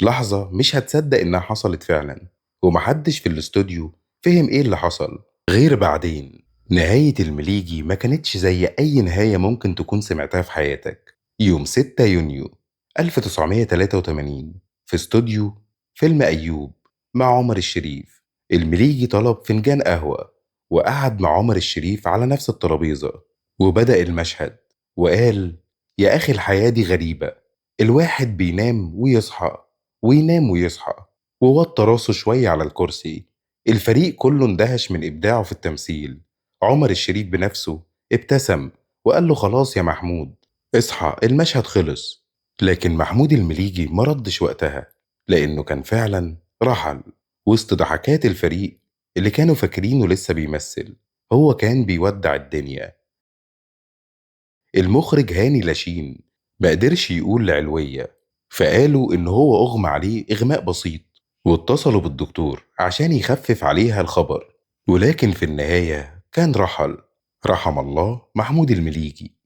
لحظة مش هتصدق إنها حصلت فعلا، ومحدش في الاستوديو فهم إيه اللي حصل غير بعدين. نهاية المليجي ما كانتش زي أي نهاية ممكن تكون سمعتها في حياتك. يوم 6 يونيو 1983 في استوديو فيلم أيوب مع عمر الشريف، المليجي طلب فنجان قهوة وقعد مع عمر الشريف على نفس الترابيزة، وبدأ المشهد وقال: يا أخي الحياة دي غريبة، الواحد بينام ويصحى وينام ويصحى. ووطى راسه شوية على الكرسي. الفريق كله اندهش من إبداعه في التمثيل. عمر الشريف بنفسه ابتسم وقال له: خلاص يا محمود، اصحى المشهد خلص. لكن محمود المليجي ما ردش وقتها، لأنه كان فعلا رحل وسط ضحكات الفريق اللي كانوا فاكرينه لسه بيمثل. هو كان بيودع الدنيا. المخرج هاني لاشين ما قدرش يقول لعلوية، فقالوا إن هو أغمى عليه إغماء بسيط، واتصلوا بالدكتور عشان يخفف عليها الخبر. ولكن في النهاية كان رحل. رحم الله محمود المليجي.